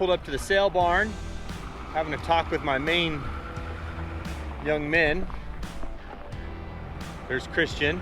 pulled up to the sale barn, having a talk with my main young men. There's Christian.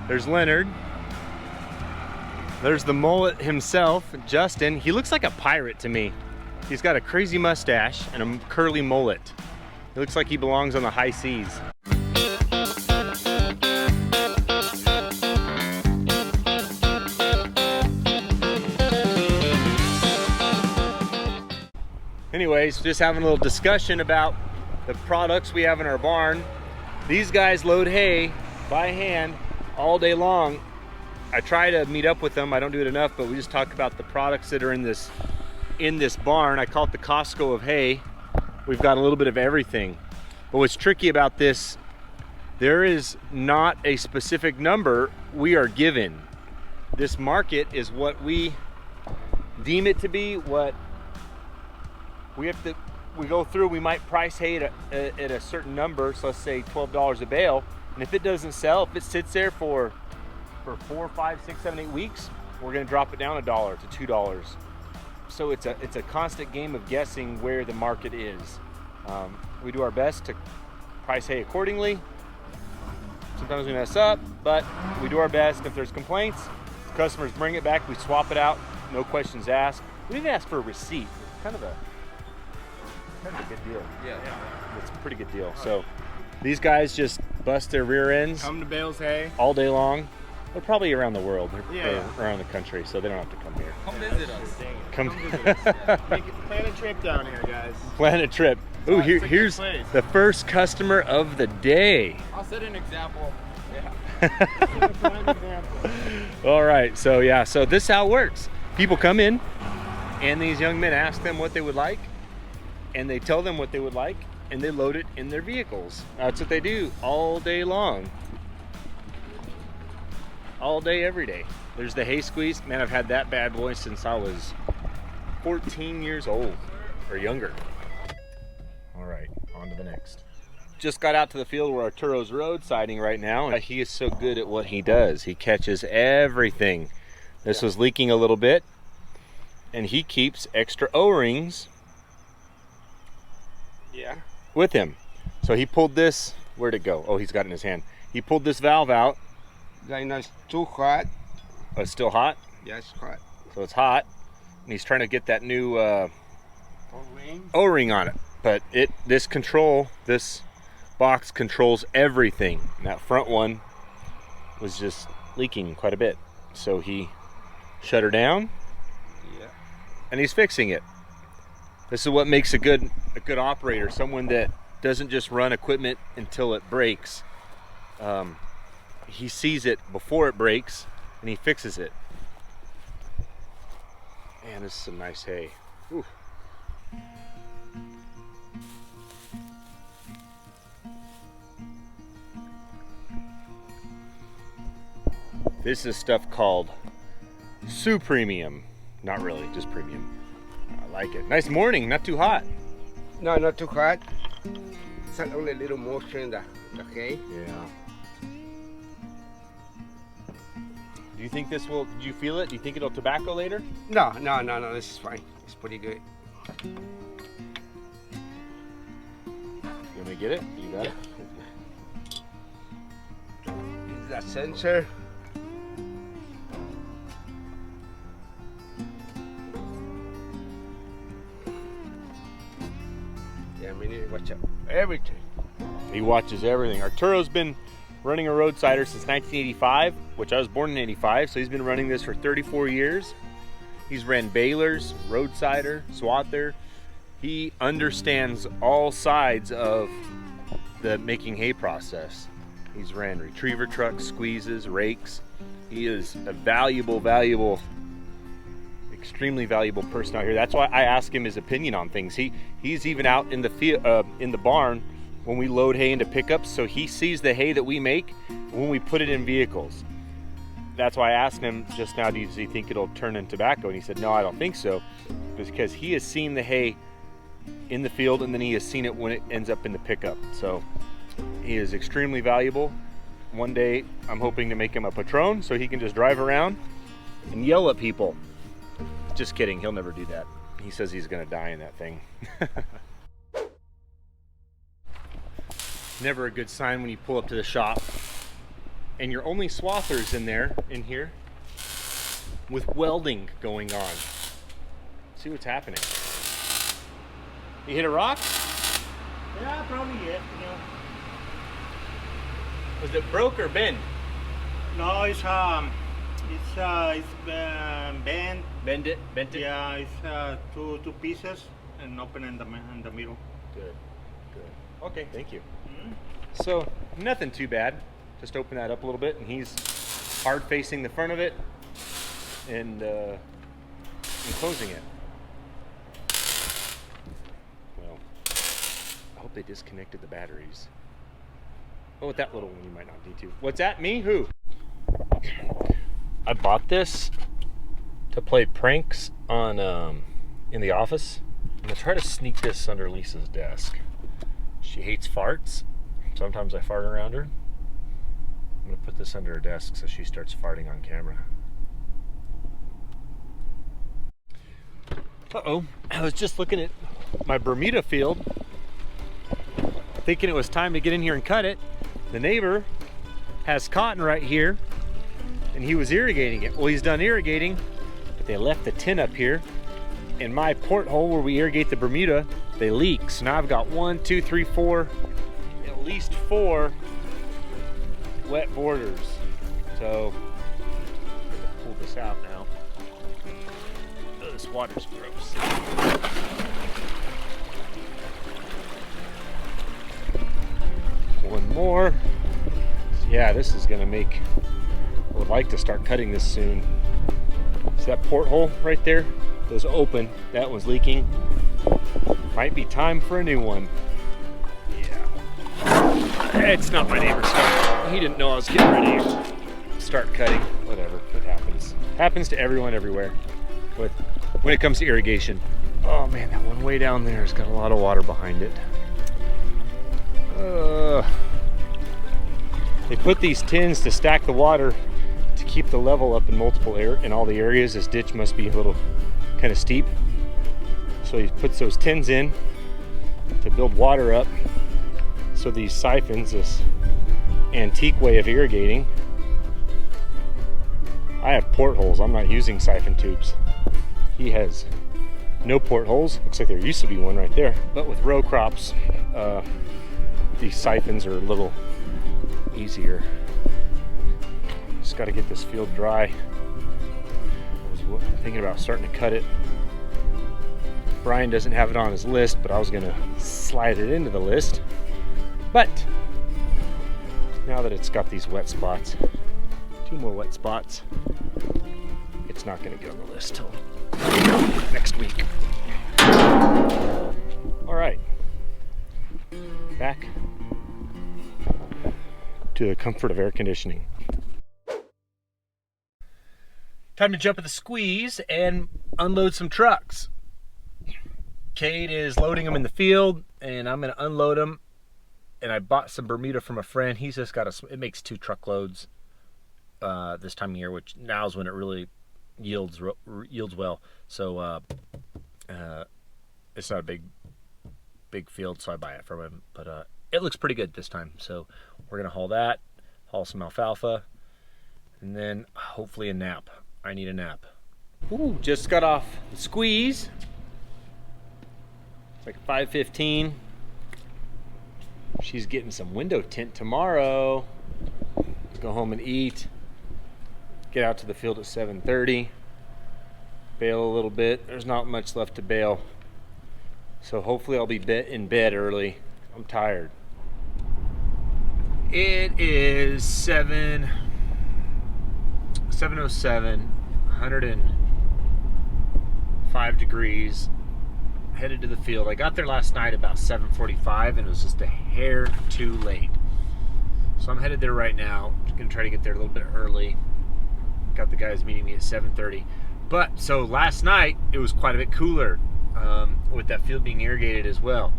There's Leonard. There's the mullet himself, Justin. He looks like a pirate to me. He's got a crazy mustache and a curly mullet. He looks like he belongs on the high seas. Anyways, just having a little discussion about the products we have in our barn. These guys load hay by hand all day long. I try to meet up with them. I don't do it enough, but we just talk about the products that are in this barn. I call it the Costco of hay. We've got a little bit of everything. But what's tricky about this, there is not a specific number we are given. This market is what we deem it to be, what we go through. We might price hay at a certain number, so let's say $12 a bale, and if it doesn't sell, if it sits there for 4, 5, 6, 7, 8 weeks, we're going to drop it down $1 to $2. So it's a constant game of guessing where the market is. We do our best to price hay accordingly. Sometimes we mess up, but we do our best. If there's complaints, customers bring it back, we swap it out, no questions asked. We didn't ask for a receipt. It's kind of a good deal. Yeah. It's a pretty good deal. So these guys just bust their rear ends. Come to Bales Hay all day long. They're probably around the world. They're around the country, so they don't have to come here. Come visit us. Come visit us. Yeah. Plan a trip down here, guys. Plan a trip. Ooh, here's the first customer of the day. I'll set an example. Yeah. All right, so yeah, so this is how it works. People come in, and these young men ask them what they would like, and they tell them what they would like, and they load it in their vehicles. That's what they do all day long. All day, every day. There's the hay squeeze. Man, I've had that bad boy since I was 14 years old or younger. All right, on to the next. Just got out to the field where Arturo's road siding right now. He is so good at what he does. He catches everything. This was leaking a little bit, and he keeps extra O-rings with him. So he pulled this, where'd it go? Oh, he's got it in his hand. He pulled this valve out. It's too hot. Oh, it's still hot? Yeah, it's hot. So it's hot, and he's trying to get that new O-ring on it. But this box controls everything. And that front one was just leaking quite a bit. So he shut her down. Yeah. And he's fixing it. This is what makes a good operator, someone that doesn't just run equipment until it breaks. He sees it before it breaks and he fixes it. Man, this is some nice hay. Ooh. This is stuff called Supremium. Not really, just premium. I like it. Nice morning, not too hot. No, not too hot. It's only a little moisture in the hay. Yeah. Do you think this will, do you feel it? Do you think it'll tobacco later? No, this is fine. It's pretty good. You want me to get it? You got it? This is the sensor. Yeah, we need to watch out everything. He watches everything. Arturo's been running a roadsider since 1985, which I was born in 85, so he's been running this for 34 years. He's ran balers, roadsider, swather. He understands all sides of the making hay process. He's ran retriever trucks, squeezes, rakes. He is a valuable, extremely valuable person out here. That's why I ask him his opinion on things. He's even out in the field, in the barn, when we load hay into pickups, so he sees the hay that we make when we put it in vehicles. That's why I asked him just now, does he think it'll turn into tobacco? And he said, no, I don't think so, because he has seen the hay in the field and then he has seen it when it ends up in the pickup. So he is extremely valuable. One day I'm hoping to make him a Patron so he can just drive around and yell at people. Just kidding, he'll never do that. He says he's gonna die in that thing. Never a good sign when you pull up to the shop and your only swather's in here with welding going on. See what's happening. You hit a rock? Yeah, probably yes. Was it broke or bent? No, it's bent. Bent it? Yeah, it's two pieces and open in the middle. Good. Okay, thank you. So, nothing too bad. Just open that up a little bit, and he's hard facing the front of it and closing it. Well, I hope they disconnected the batteries. Oh, with that little one you might not need to. What's that? Me? Who? I bought this to play pranks on in the office. I'm gonna try to sneak this under Lisa's desk. She hates farts. Sometimes I fart around her. I'm gonna put this under her desk so she starts farting on camera. Uh-oh, I was just looking at my Bermuda field, thinking it was time to get in here and cut it. The neighbor has cotton right here, and he was irrigating it. Well, he's done irrigating, but they left the tin up here. In my porthole where we irrigate the Bermuda, they leak. So now I've got 1, 2, 3, 4, at least 4 wet borders. So I'm gonna pull this out now. Oh, this water's gross. One more. So yeah, this is gonna make, I would like to start cutting this soon. See that porthole right there? Those open, that one's leaking. Might be time for a new one. Yeah. It's not my neighbor's fault. He didn't know I was getting ready to start cutting. Whatever, it happens. Happens to everyone everywhere when it comes to irrigation. Oh man, that one way down there has got a lot of water behind it. They put these tins to stack the water to keep the level up in in all the areas. This ditch must be a little kind of steep. So he puts those tins in to build water up. So these siphons, this antique way of irrigating. I have portholes. I'm not using siphon tubes. He has no portholes. Looks like there used to be one right there. But with row crops, these siphons are a little easier. Just got to get this field dry. I was thinking about starting to cut it. Brian doesn't have it on his list, but I was gonna slide it into the list. But now that it's got these wet spots, 2 more wet spots, it's not gonna get on the list till next week. All right, back to the comfort of air conditioning. Time to jump at the squeeze and unload some trucks. Cade is loading them in the field, and I'm going to unload them. And I bought some Bermuda from a friend. He's just got it makes 2 truckloads this time of year, which now is when it really yields well. So it's not a big field, so I buy it from him. But it looks pretty good this time. So we're going to haul some alfalfa, and then hopefully a nap. I need a nap. Ooh, just got off the squeeze. It's like 5:15. She's getting some window tint tomorrow. Go home and eat. Get out to the field at 7:30. Bale a little bit. There's not much left to bale. So hopefully I'll be in bed early. I'm tired. It is 7:07, 105 degrees. Headed to the field. I got there last night about 7:45 and it was just a hair too late. So I'm headed there right now. Just gonna try to get there a little bit early. Got the guys meeting me at 7:30. But so last night it was quite a bit cooler with that field being irrigated as well.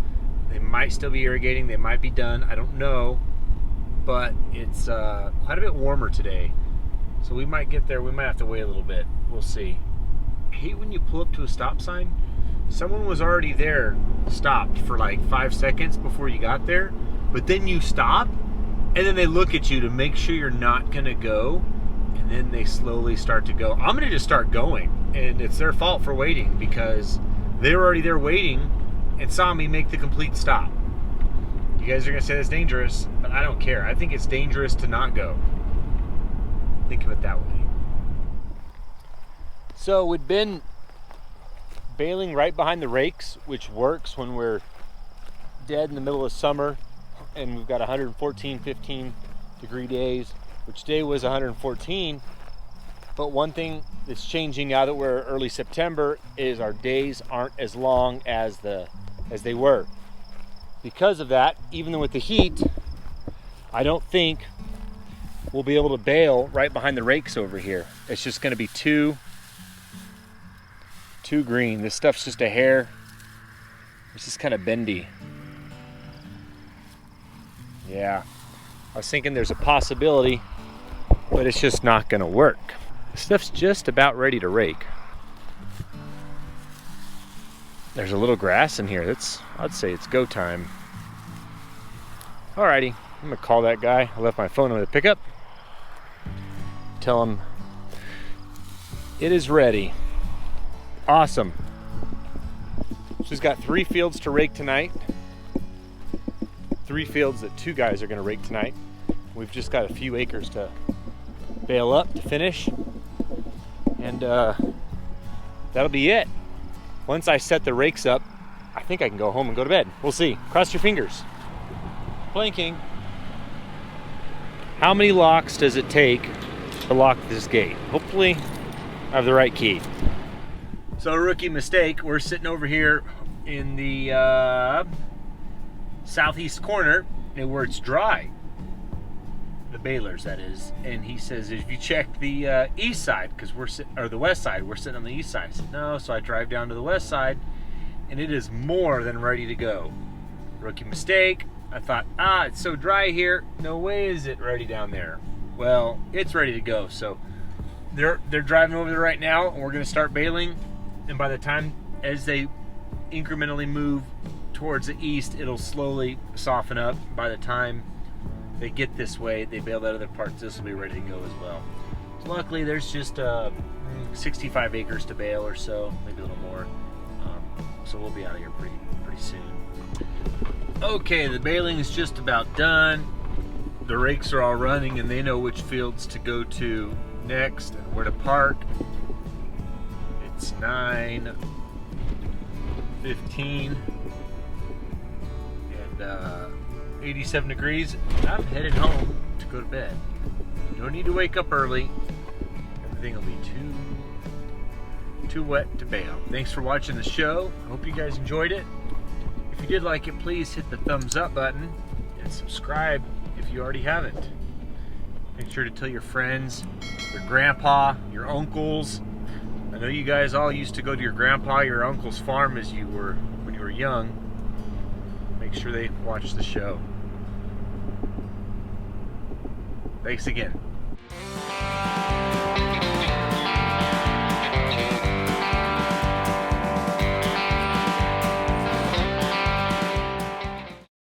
They might still be irrigating. They might be done. I don't know. But it's quite a bit warmer today. So we might get there. We might have to wait a little bit. We'll see. hate when you pull up to a stop sign. Someone was already there, stopped for like 5 seconds before you got there, but then you stop, and then they look at you to make sure you're not gonna go, and then they slowly start to go. I'm gonna just start going, and it's their fault for waiting because they were already there waiting and saw me make the complete stop. You guys are gonna say that's dangerous, but I don't care. I think it's dangerous to not go. Think of it that way. So we've been baling right behind the rakes, which works when we're dead in the middle of summer and we've got 114, 15 degree days, which today was 114. But one thing that's changing now that we're early September is our days aren't as long as they were. Because of that, even with the heat, I don't think we'll be able to bale right behind the rakes over here. It's just gonna be too green. This stuff's just a hair. It's just kind of bendy. Yeah, I was thinking there's a possibility, but it's just not gonna work. This stuff's just about ready to rake. There's a little grass in here. I'd say it's go time. Alrighty, I'm gonna call that guy. I left my phone on the pickup. Tell him it is ready. Awesome. So he's got 3 fields to rake tonight. 3 fields that 2 guys are gonna rake tonight. We've just got a few acres to bale up to finish. And that'll be it. Once I set the rakes up, I think I can go home and go to bed. We'll see. Cross your fingers. Blinking. How many locks does it take to lock this gate? Hopefully I have the right key. So rookie mistake, we're sitting over here in the southeast corner where it's dry. The balers, that is. And he says, if you check the east side, because we're sitting, or the west side, we're sitting on the east side. I said, no, so I drive down to the west side and it is more than ready to go. Rookie mistake. I thought, it's so dry here, no way is it ready down there. Well, it's ready to go. So they're driving over there right now, and we're gonna start baling. And by the time, as they incrementally move towards the east, it'll slowly soften up. By the time they get this way, they bale that other part, this will be ready to go as well. So luckily, there's just 65 acres to bale or so, maybe a little more. So we'll be out of here pretty soon. Okay, the baling is just about done. The rakes are all running and they know which fields to go to next and where to park. It's 9:15 and 87 degrees. I'm headed home to go to bed. Don't need to wake up early. Everything will be too wet to bail. Thanks for watching the show. I hope you guys enjoyed it. If you did like it, please hit the thumbs up button and subscribe if you already haven't. Make sure to tell your friends, your grandpa, your uncles. I know you guys all used to go to your grandpa, your uncle's farm when you were young. Make sure they watch the show. Thanks again.